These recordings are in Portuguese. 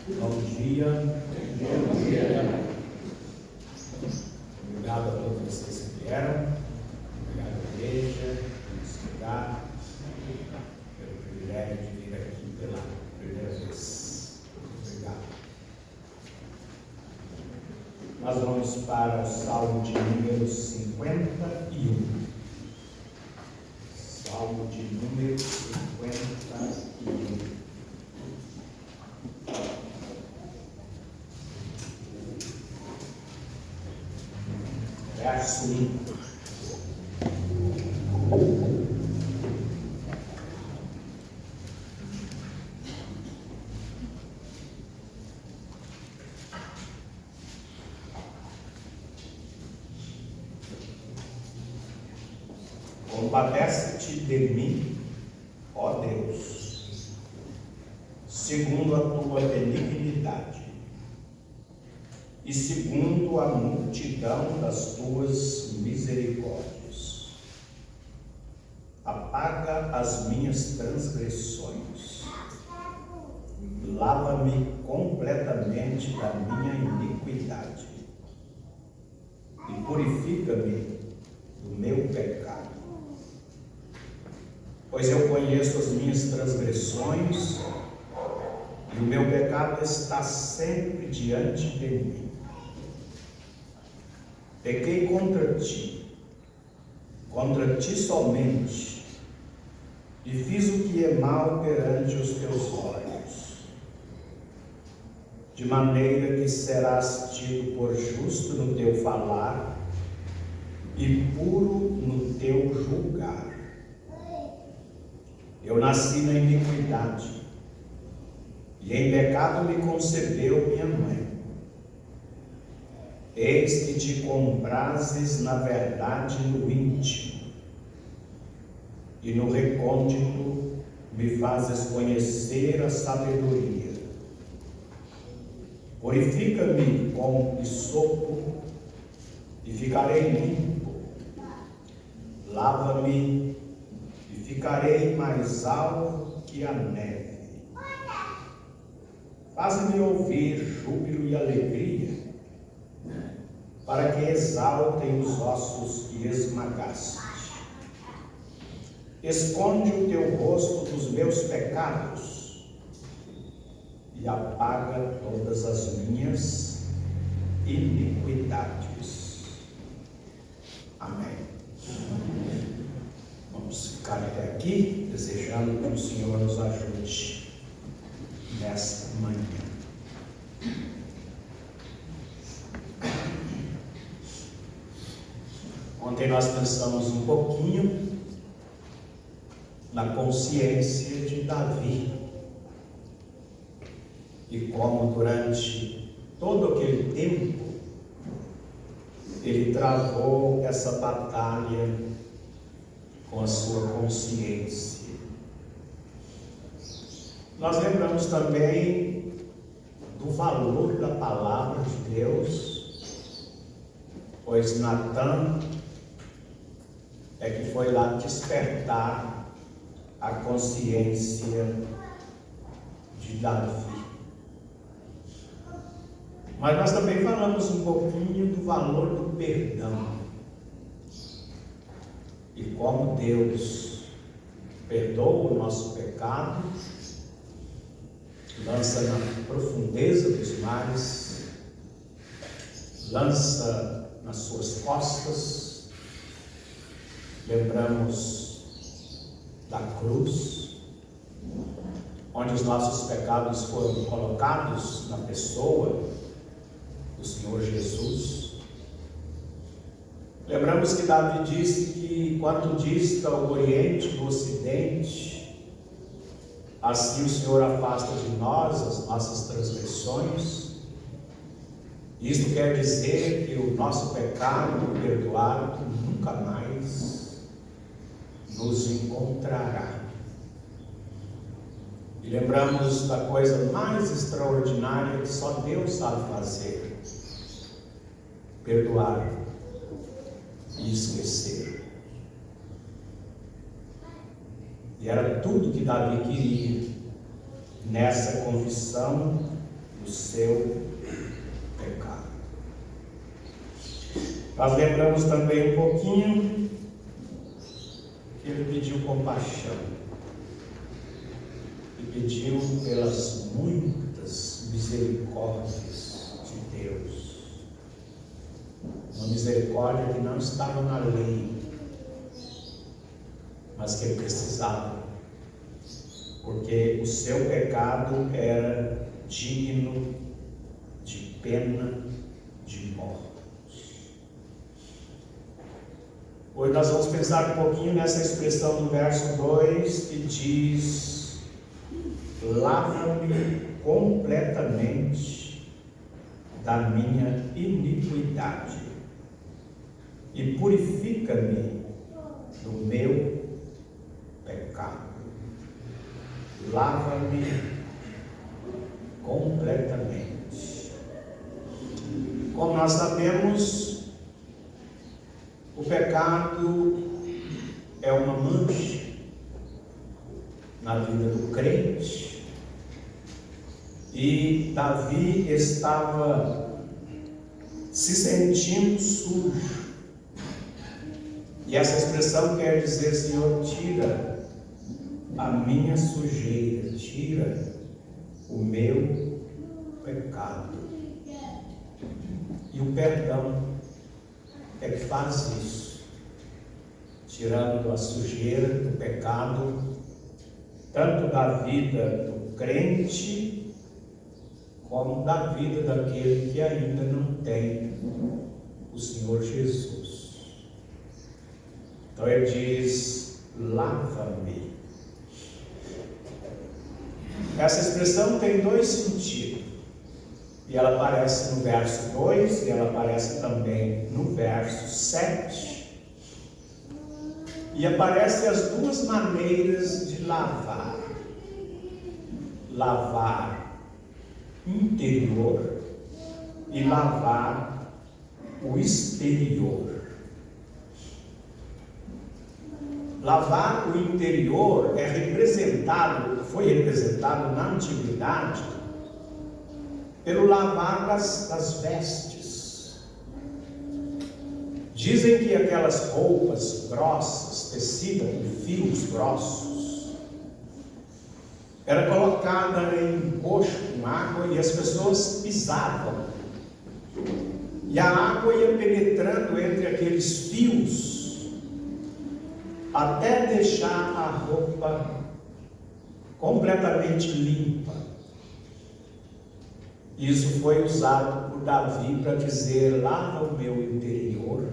Bom dia. Bom dia. Obrigado a todos vocês que vieram. Obrigado à igreja, por estudar, pelo privilégio de vir aqui pela primeira vez. Obrigado. Nós vamos para o Salmo de número 51. Salmo de número 51. Verso 1. Compadece-te de mim, ó Deus, segundo a tua benignidade e segundo a multidão das tuas misericórdias. Apaga as minhas transgressões, lava-me completamente da minha iniquidade e purifica-me do meu pecado. Pois eu conheço as minhas transgressões e o meu pecado está sempre diante de mim. Pequei contra ti somente, e fiz o que é mal perante os teus olhos, de maneira que serás tido por justo no teu falar e puro no teu julgar. Eu nasci na iniquidade, e em pecado me concebeu minha mãe. Eis que te comprases na verdade no íntimo, e no recôndito me fazes conhecer a sabedoria. Purifica-me com hisopo, e ficarei limpo. Lava-me, e ficarei mais alvo que a neve. Faz-me ouvir júbilo e alegria, para que exaltem os ossos que esmagaste. Esconde o teu rosto dos meus pecados e apaga todas as minhas iniquidades. Amém. Vamos ficar até aqui, desejando que o Senhor nos ajude nesta manhã. Ontem nós pensamos um pouquinho na consciência de Davi e como durante todo aquele tempo ele travou essa batalha com a sua consciência. Nós lembramos também do valor da palavra de Deus, pois Natã é que foi lá despertar a consciência de Davi. Mas nós também falamos um pouquinho do valor do perdão e como Deus perdoa o nosso pecado, lança na profundeza dos mares, lança nas suas costas. Lembramos da cruz, onde os nossos pecados foram colocados na pessoa do Senhor Jesus. Lembramos que Davi disse que quanto dista o Oriente do Ocidente, assim o Senhor afasta de nós as nossas transgressões. Isto quer dizer que o nosso pecado perdoado nunca mais nos encontrará. E lembramos da coisa mais extraordinária que só Deus sabe fazer: perdoar e esquecer. E era tudo que Davi queria nessa confissão do seu pecado. Nós lembramos também um pouquinho que ele pediu compaixão e pediu pelas muitas misericórdias de Deus, uma misericórdia que não estava na lei, mas que ele precisava, porque o seu pecado era digno de pena de morte. Hoje nós vamos pensar um pouquinho nessa expressão do verso 2 que diz: lava-me completamente da minha iniquidade e purifica-me do meu pecado. Lava-me completamente. Como nós sabemos, o pecado é uma mancha na vida do crente, e Davi estava se sentindo sujo. E essa expressão quer dizer: Senhor, tira a minha sujeira, tira o meu pecado. E o perdão é que faz isso, tirando a sujeira do pecado, tanto da vida do crente, como da vida daquele que ainda não tem o Senhor Jesus. Então ele diz: lava-me. Essa expressão tem dois sentidos. E ela aparece no verso 2 e ela aparece também no verso 7. E aparecem as duas maneiras de lavar. Lavar interior e lavar o exterior. Lavar o interior foi representado na antiguidade pelo lavar das vestes. Dizem que aquelas roupas grossas, tecidas com fios grossos, era colocada em coxo com água e as pessoas pisavam. E a água ia penetrando entre aqueles fios até deixar a roupa completamente limpa. Isso foi usado por Davi para dizer: lava o meu interior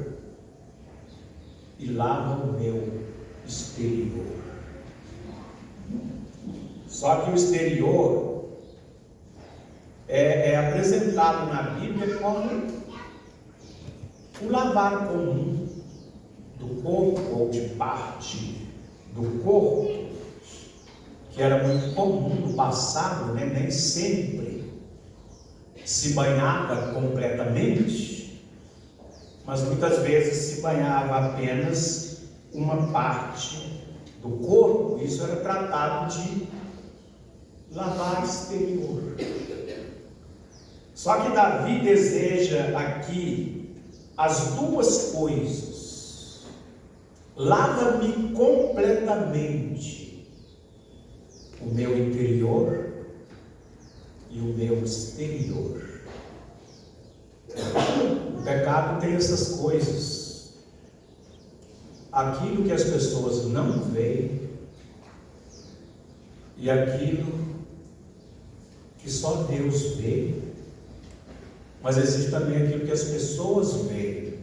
e lava o meu exterior. Só que o exterior é apresentado na Bíblia como o lavar comum do corpo ou de parte do corpo, que era muito comum no passado, né? Nem sempre se banhava completamente, mas muitas vezes se banhava apenas uma parte do corpo. Isso era tratado de lavar exterior. Só que Davi deseja aqui as duas coisas: lava-me completamente o meu interior e o meu exterior. O pecado tem essas coisas. Aquilo que as pessoas não veem e aquilo que só Deus vê. Mas existe também aquilo que as pessoas veem.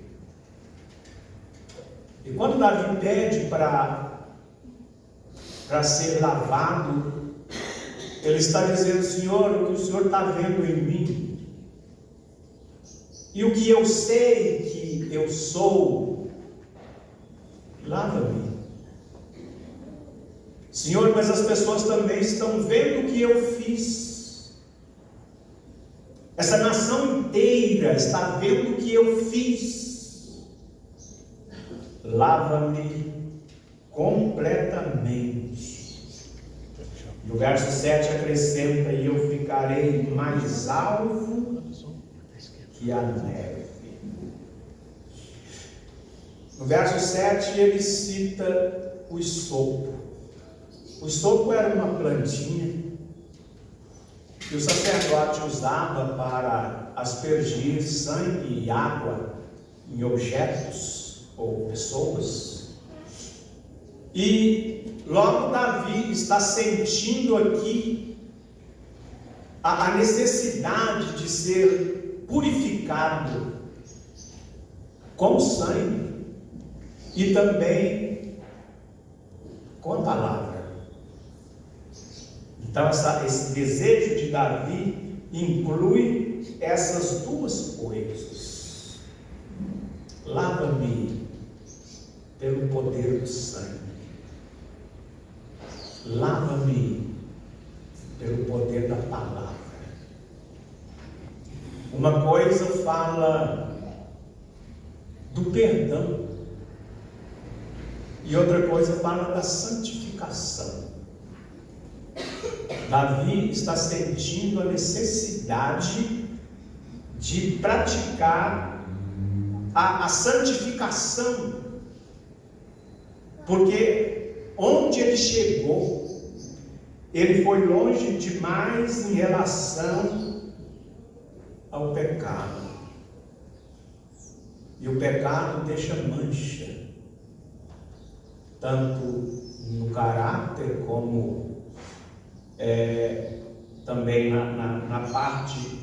E quando Davi pede para ser lavado, ele está dizendo: Senhor, o que o Senhor está vendo em mim, e o que eu sei que eu sou, lava-me. Senhor, mas as pessoas também estão vendo o que eu fiz. Essa nação inteira está vendo o que eu fiz. Lava-me completamente. No verso 7 acrescenta: e eu ficarei mais alvo que a neve. No verso 7 ele cita o isopo. O isopo era uma plantinha que o sacerdote usava para aspergir sangue e água em objetos ou pessoas. E logo Davi está sentindo aqui a necessidade de ser purificado com o sangue e também com a palavra. Então esse desejo de Davi inclui essas duas coisas. Lava-me pelo poder do sangue. Lava-me pelo poder da palavra. Uma coisa fala do perdão e outra coisa fala da santificação. Davi está sentindo a necessidade de praticar a santificação, porque onde ele chegou, ele foi longe demais em relação ao pecado. E o pecado deixa mancha, tanto no caráter como também na parte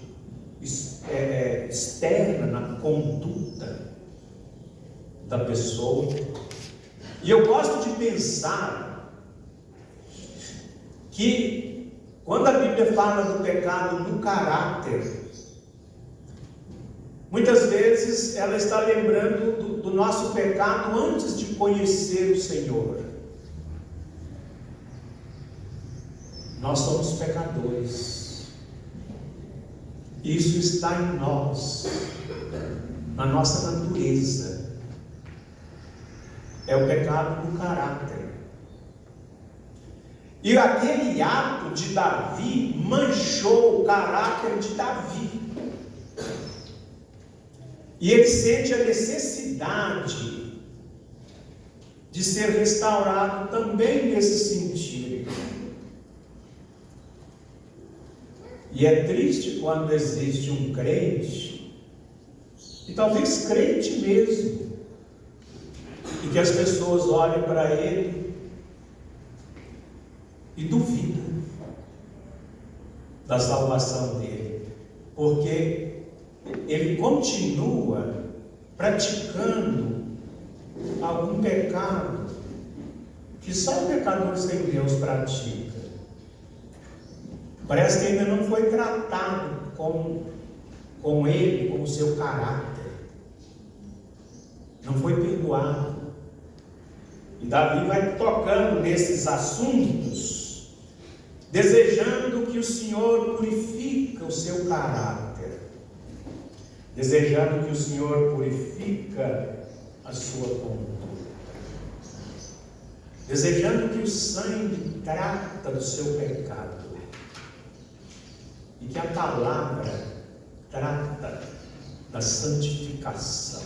externa, na conduta da pessoa. E eu gosto de pensar que quando a Bíblia fala do pecado no caráter, muitas vezes ela está lembrando do nosso pecado antes de conhecer o Senhor. Nós somos pecadores. Isso está em nós, na nossa natureza. É o pecado do caráter. E aquele ato de Davi manchou o caráter de Davi. E ele sente a necessidade de ser restaurado também nesse sentido. E é triste quando existe um crente, e talvez crente mesmo, e que as pessoas olhem para ele e duvidam da salvação dele, porque ele continua praticando algum pecado que só o pecador sem Deus pratica. Parece que ainda não foi tratado com ele, com o seu caráter. Não foi perdoado. E Davi vai tocando nesses assuntos, desejando que o Senhor purifique o seu caráter, desejando que o Senhor purifique a sua conduta, desejando que o sangue trata do seu pecado e que a palavra trata da santificação.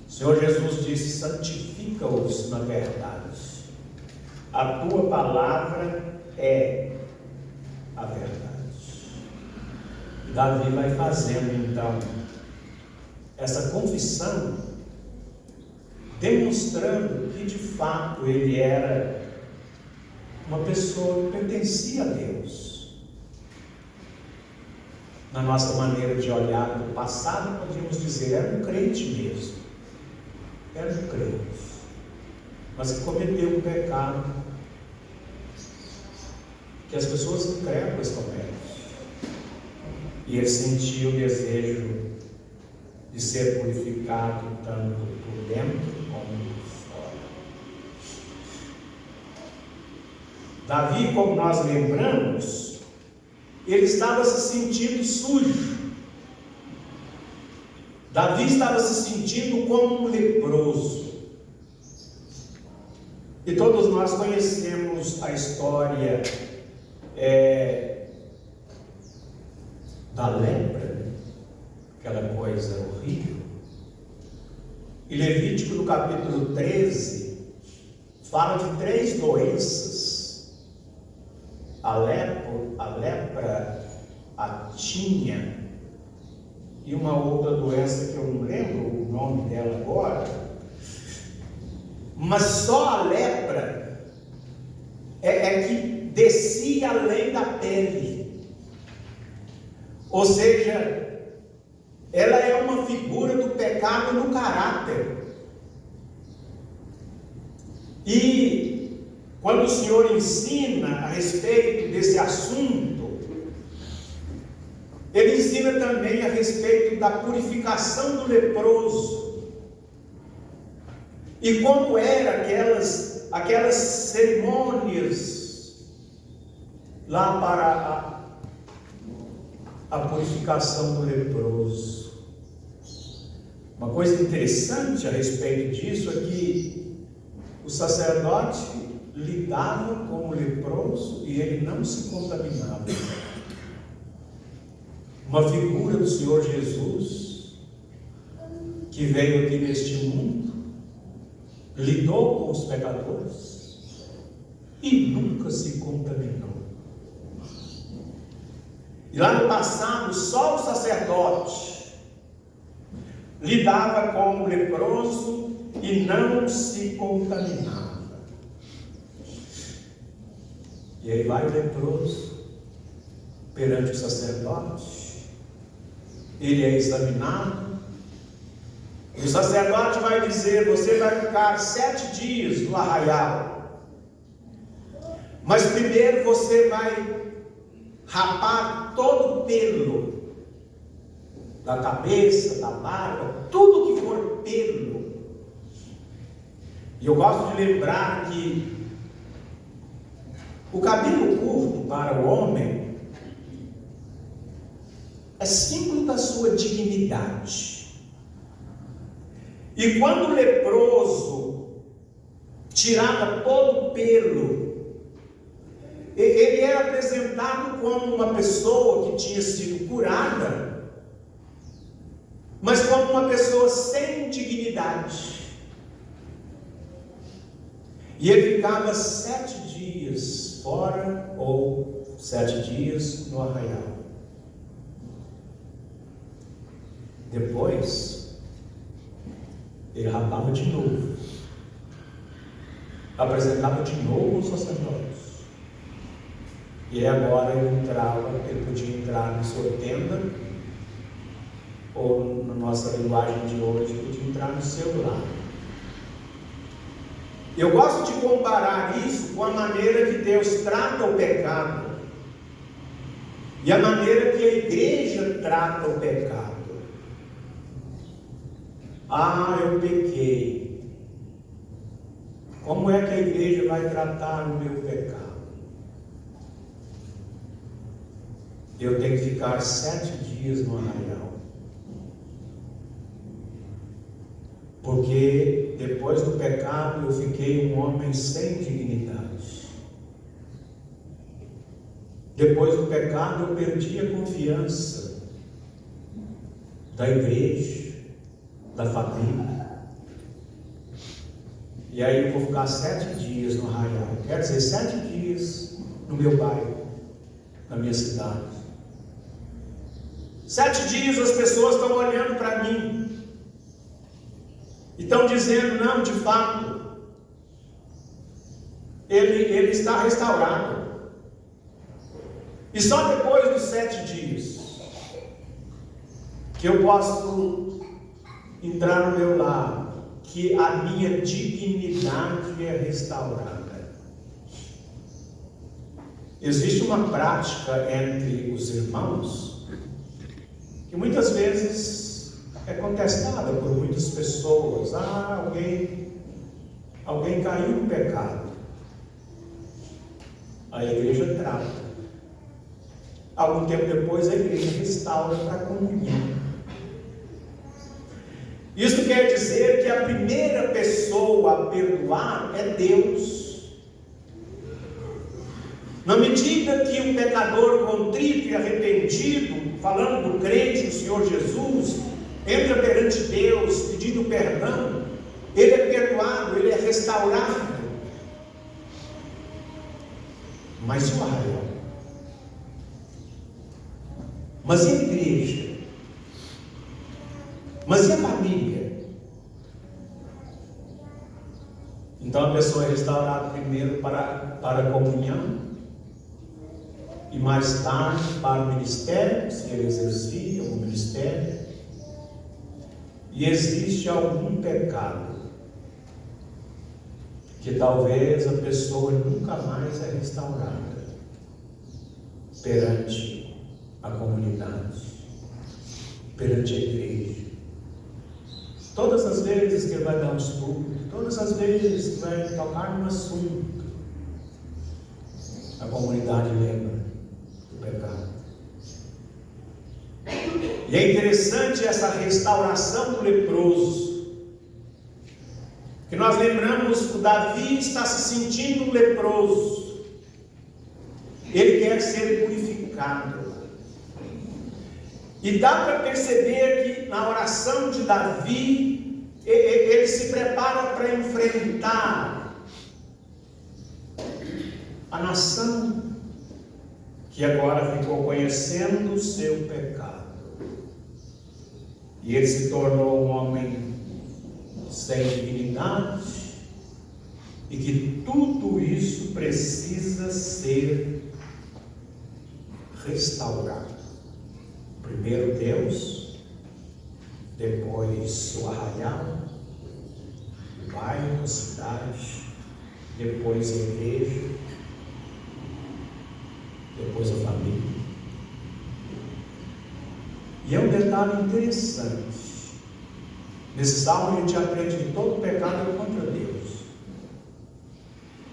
O Senhor Jesus disse: santifica-os na verdade. A tua palavra é a verdade. E Davi vai fazendo então essa confissão, demonstrando que de fato ele era uma pessoa que pertencia a Deus. Na nossa maneira de olhar para o passado, podíamos dizer, era um crente mesmo. Era um crente, mas que cometeu um pecado que as pessoas incrédulas cometem. E ele sentiu o desejo de ser purificado tanto por dentro como por fora. Davi, como nós lembramos, ele estava se sentindo sujo. Davi estava se sentindo como um leproso. E todos nós conhecemos a história da lepra, né? Aquela coisa horrível. E Levítico, no capítulo 13, fala de 3 doenças: a lepra, a tinha e uma outra doença que eu não lembro o nome dela agora. Mas só a lepra é que descia além da pele. Ou seja, ela é uma figura do pecado no caráter. E quando o Senhor ensina a respeito desse assunto, Ele ensina também a respeito da purificação do leproso. E como eram aquelas cerimônias lá para a purificação do leproso. Uma coisa interessante a respeito disso é que o sacerdote lidava com o leproso e ele não se contaminava. Uma figura do Senhor Jesus, que veio aqui neste mundo, lidou com os pecadores e nunca se contaminou. E lá no passado, só o sacerdote lidava com o leproso e não se contaminava. E aí vai o leproso perante o sacerdote, ele é examinado, e o sacerdote vai dizer: você vai ficar 7 dias no arraial, mas primeiro você vai rapar todo o pelo da cabeça, da barba, tudo que for pelo. E eu gosto de lembrar que o cabelo curto para o homem é símbolo da sua dignidade. E quando o leproso tirava todo o pelo, ele era apresentado como uma pessoa que tinha sido curada, mas como uma pessoa sem dignidade. E ele ficava 7 dias fora ou 7 dias no arraial. Depois ele rapava de novo, apresentava de novo os sacerdotes, e agora ele podia entrar na sua tenda, ou na nossa linguagem de hoje, podia entrar no seu lar. Eu gosto de comparar isso com a maneira que Deus trata o pecado e a maneira que a igreja trata o pecado. Ah, eu pequei. Como é que a igreja vai tratar o meu pecado? Eu tenho que ficar 7 dias no arraial. Porque depois do pecado eu fiquei um homem sem dignidade. Depois do pecado eu perdi a confiança da igreja, da família. E aí eu vou ficar 7 dias no arraial. Quer dizer, 7 dias no meu bairro, na minha cidade. 7 dias as pessoas estão olhando para mim e estão dizendo: não, de fato, ele está restaurado. E só depois dos 7 dias que eu posso entrar no meu lar, que a minha dignidade é restaurada. Existe uma prática entre os irmãos que muitas vezes é contestada por muitas pessoas. Alguém caiu no pecado, a igreja trata. Algum tempo depois a igreja restaura para a comunhão. Isso quer dizer que a primeira pessoa a perdoar é Deus. Na medida que o pecador contrito e arrependido, falando do crente, o Senhor Jesus, entra perante Deus pedindo perdão, ele é perdoado, ele é restaurado. Mas e o arraial? Mas e a igreja? Mas e a família? Então a pessoa é restaurada primeiro para a comunhão e mais tarde para o ministério, se ele exercia o ministério. E existe algum pecado que talvez a pessoa nunca mais é restaurada perante a comunidade, perante a igreja. Todas as vezes que ele vai dar um estudo, todas as vezes que vai tocar num assunto, a comunidade lembra do pecado. E é interessante essa restauração do leproso, que nós lembramos que o Davi está se sentindo leproso, ele quer ser purificado. E dá para perceber que na oração de Davi, ele se prepara para enfrentar a nação que agora ficou conhecendo o seu pecado. E ele se tornou um homem sem dignidade, e que tudo isso precisa ser restaurado. Primeiro Deus, depois o arraial, o bairro, a cidade, depois a igreja, depois a família. E é um detalhe interessante. Nesse salmo a gente aprende que todo pecado é contra Deus.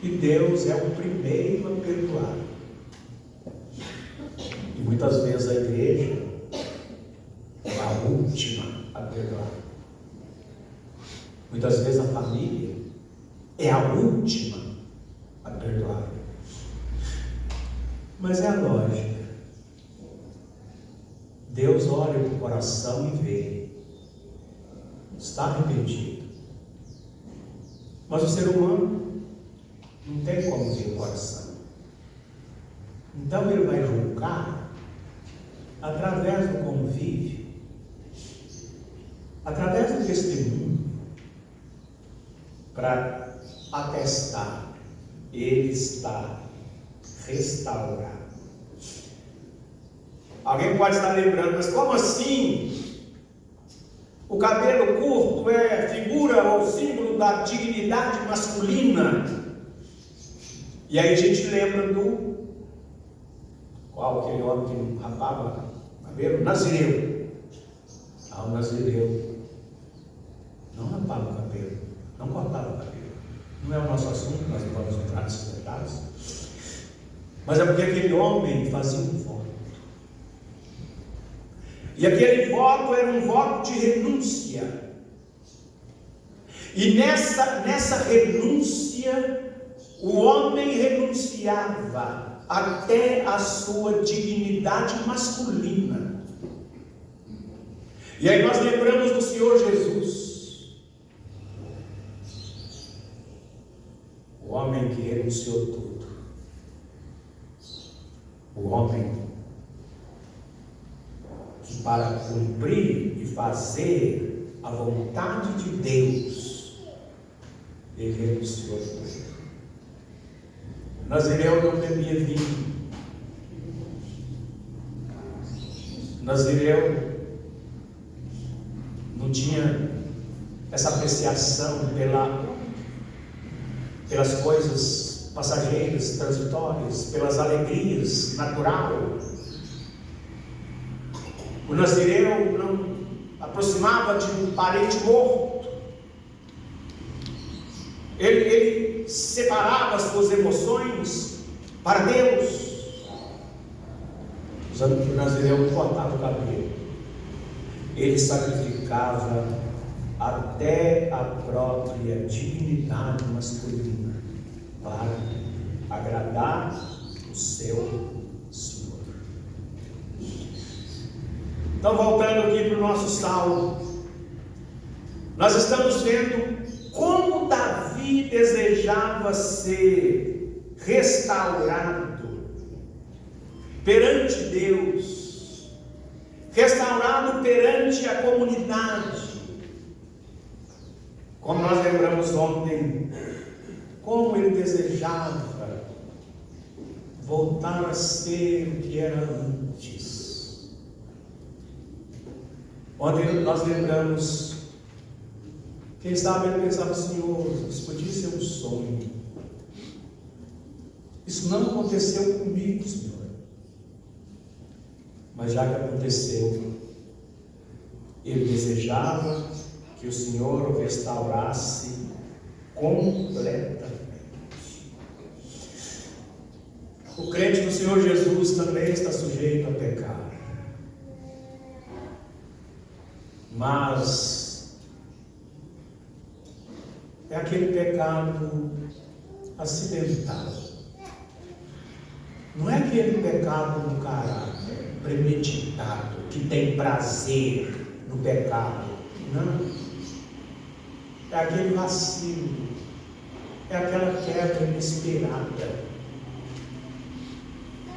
E Deus é o primeiro a perdoar. E muitas vezes a igreja é a última a perdoar. Muitas vezes a família é a última a perdoar. Mas é a lógica. Deus olha para o coração e vê. Está arrependido. Mas o ser humano não tem como ver o coração. Então ele vai julgar através do convívio, através do testemunho, para atestar, ele está restaurado. Alguém pode estar lembrando, mas como assim? O cabelo curto é figura ou símbolo da dignidade masculina. E aí a gente lembra do qual aquele homem que rapava o cabelo? Nazireu. Ah, o Nazireu não rapava o cabelo, não cortava o cabelo. Não é o nosso assunto, nós não vamos entrar nesses detalhes. Mas é porque aquele homem fazia um voto. E aquele voto era um voto de renúncia. E nessa renúncia, o homem renunciava até a sua dignidade masculina. E aí nós lembramos do Senhor Jesus, o homem que renunciou tudo, o homem que, para cumprir e fazer a vontade de Deus, ele renunciou tudo. Nazireu não bebia vinho. Nazireu não tinha essa apreciação pelas coisas passageiras, transitórias, pelas alegrias natural. O nazireu não aproximava de um parente morto. Ele separava as suas emoções para Deus. O nazireu não cortava o cabelo. Ele sacrificava até a própria dignidade masculina para agradar os Então, voltando aqui para o nosso salmo, nós estamos vendo como Davi desejava ser restaurado perante Deus, restaurado perante a comunidade. Como nós lembramos ontem, como ele desejava voltar a ser o que era antes. Ontem nós lembramos, quem sabe ele pensava, Senhor, isso podia ser um sonho. Isso não aconteceu comigo, Senhor. Mas já que aconteceu, ele desejava que o Senhor o restaurasse completamente. O crente do Senhor Jesus também está sujeito a pecar. Mas é aquele pecado acidental. Não é aquele pecado do caráter, premeditado, que tem prazer no pecado. Não. É aquele vacilo. É aquela queda inesperada.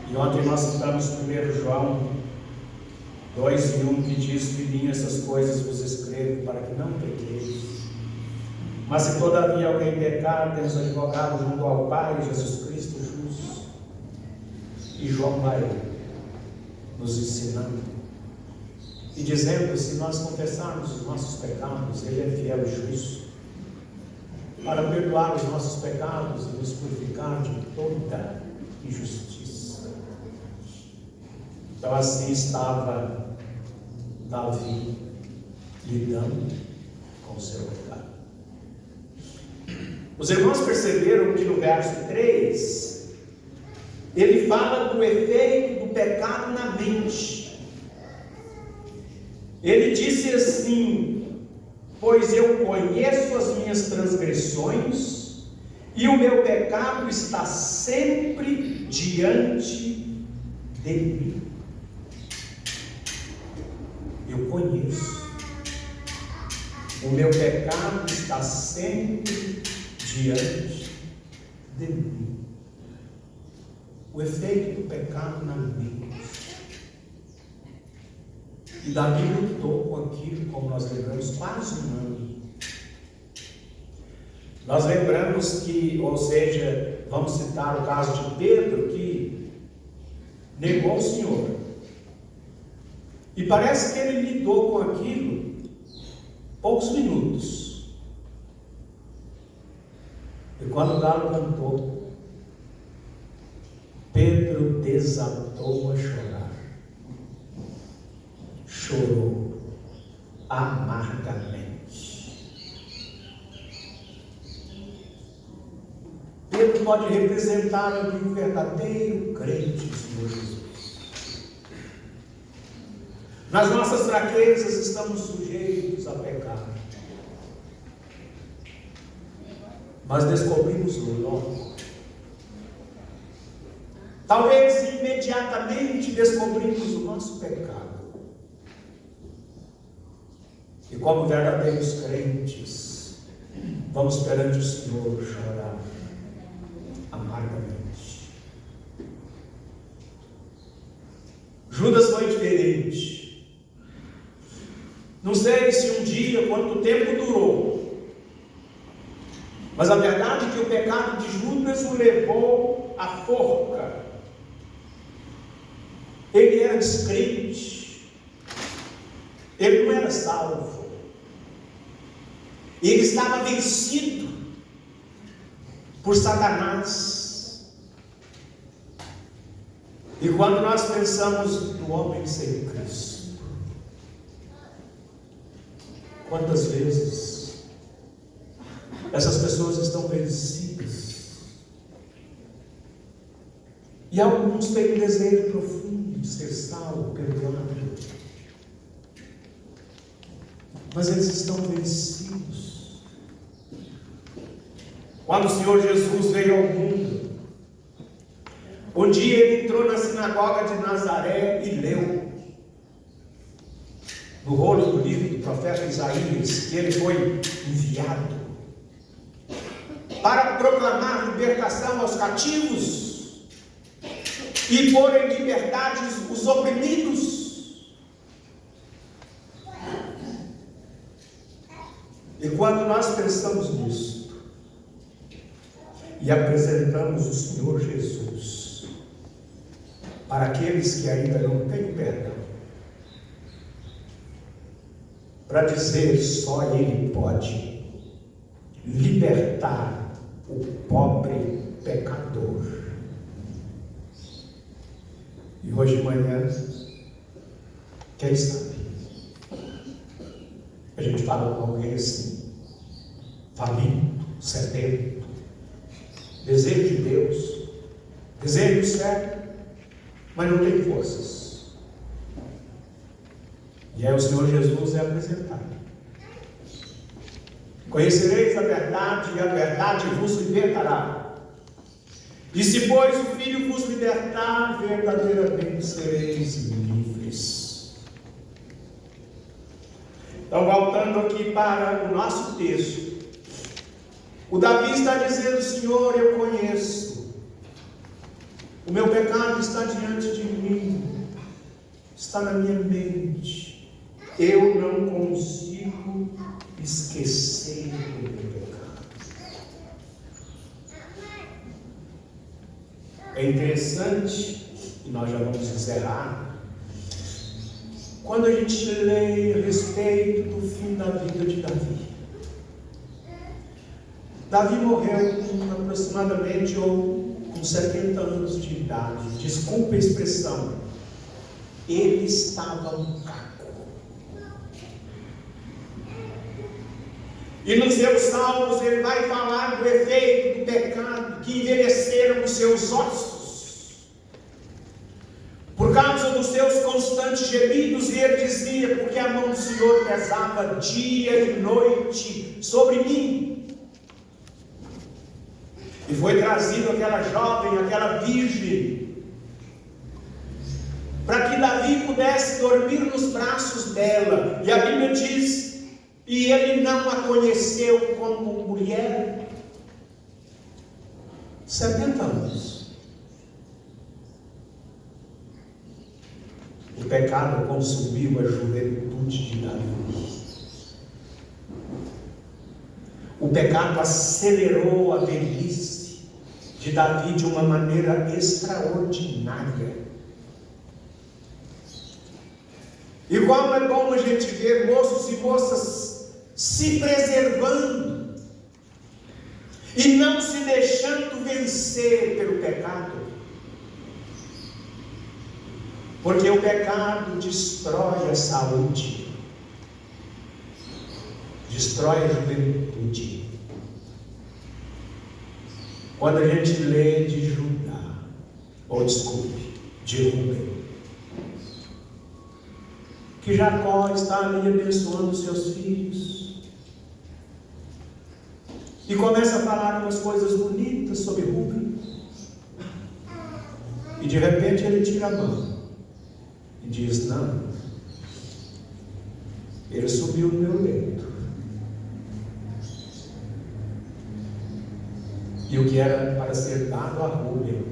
E ontem nós citamos 1 João 2:1, que diz: Filhinho, essas coisas vos escrevo para que não pequeis. Mas se todavia alguém pecar, temos advogado junto ao Pai, Jesus Cristo justo. E João vai nos ensinando e dizendo: se nós confessarmos os nossos pecados, Ele é fiel e justo para perdoar os nossos pecados e nos purificar de toda injustiça. Então assim estava Davi lidando com o seu pecado. Os irmãos perceberam que no verso 3, ele fala do efeito do pecado na mente. Ele disse assim: pois eu conheço as minhas transgressões, e o meu pecado está sempre diante de mim. Eu conheço. O meu pecado está sempre diante de mim. O efeito do pecado na mente. E Davi lutou com aquilo, como nós lembramos, quase um ano. Nós lembramos que, ou seja, vamos citar o caso de Pedro, que negou o Senhor. E parece que ele lidou com aquilo poucos minutos. E quando o galo cantou, Pedro desatou a chorar. Chorou amargamente. Pedro pode representar ali o verdadeiro crente do Senhor Jesus. Nas nossas fraquezas estamos sujeitos a pecar. Mas descobrimos logo. Talvez imediatamente descobrimos o nosso pecado. E como verdadeiros crentes, vamos perante o Senhor chorar amargamente. Judas foi diferente. Não sei se um dia, quanto tempo durou, mas a verdade é que o pecado de Judas o levou à forca. Ele era descrente, ele não era salvo, ele estava vencido por Satanás. E quando nós pensamos no homem sem Cristo, quantas vezes essas pessoas estão vencidas? E alguns têm um desejo profundo de ser salvo, perdoado, mas eles estão vencidos. Quando o Senhor Jesus veio ao mundo, um dia ele entrou na sinagoga de Nazaré e leu. no rolo do livro do profeta Isaías, que ele foi enviado para proclamar libertação aos cativos e pôr em liberdade os oprimidos. E quando nós pensamos nisso e apresentamos o Senhor Jesus para aqueles que ainda não têm perdão, para dizer só Ele pode libertar o pobre pecador. E hoje de manhã, quem sabe, a gente fala com alguém assim, faminto, sedento, desejo de Deus, desejo do céu, mas não tem forças. E aí o Senhor Jesus é apresentado. Conhecereis a verdade, e a verdade vos libertará. E se, pois, o Filho vos libertar, verdadeiramente sereis livres. Então, voltando aqui para o nosso texto, o Davi está dizendo: Senhor, eu conheço, o meu pecado está diante de mim, está na minha mente. Eu não consigo esquecer do meu pecado. É interessante, e nós já vamos encerrar, quando a gente lê a respeito do fim da vida de Davi. Davi morreu com aproximadamente com 70 anos de idade. Desculpe a expressão, ele estava um caco. E nos seus salmos ele vai falar do efeito do pecado que envelheceram os seus ossos, por causa dos seus constantes gemidos. E ele dizia: porque a mão do Senhor pesava dia e noite sobre mim. E foi trazido aquela jovem, aquela virgem, para que Davi pudesse dormir nos braços dela. E a Bíblia diz: e ele não a conheceu como mulher. 70 anos. O pecado consumiu a juventude de Davi. O pecado acelerou a velhice de Davi de uma maneira extraordinária. E como é bom a gente ver moços e moças se preservando e não se deixando vencer pelo pecado, porque o pecado destrói a saúde, destrói a juventude. Quando a gente lê de Judá, de Rubem, que Jacó está ali abençoando seus filhos, e começa a falar umas coisas bonitas sobre Rubem, e de repente ele tira a mão e diz: não, ele subiu no meu leito, e o que era para ser dado a Rubem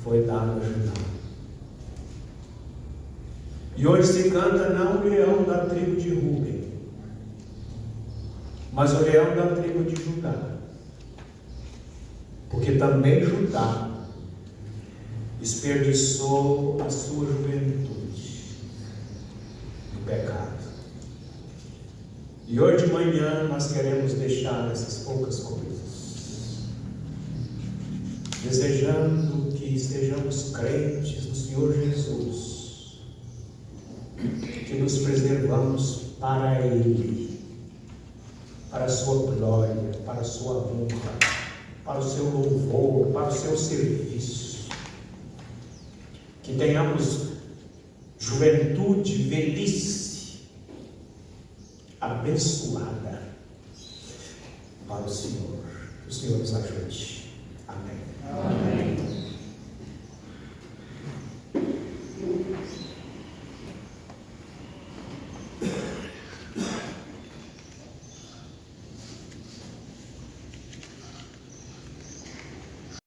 foi dado a Judá. E hoje se canta não o leão da tribo de Rubem, mas o leão da tribo de Judá, porque também Judá desperdiçou a sua juventude no pecado. E hoje de manhã nós queremos deixar essas poucas coisas, desejando que sejamos crentes no Senhor Jesus, que nos preservamos para Ele, para a sua glória, para a sua honra, para o seu louvor, para o seu serviço. Que tenhamos juventude, velhice abençoada para o Senhor. Que o Senhor nos ajude. Amém. Amém.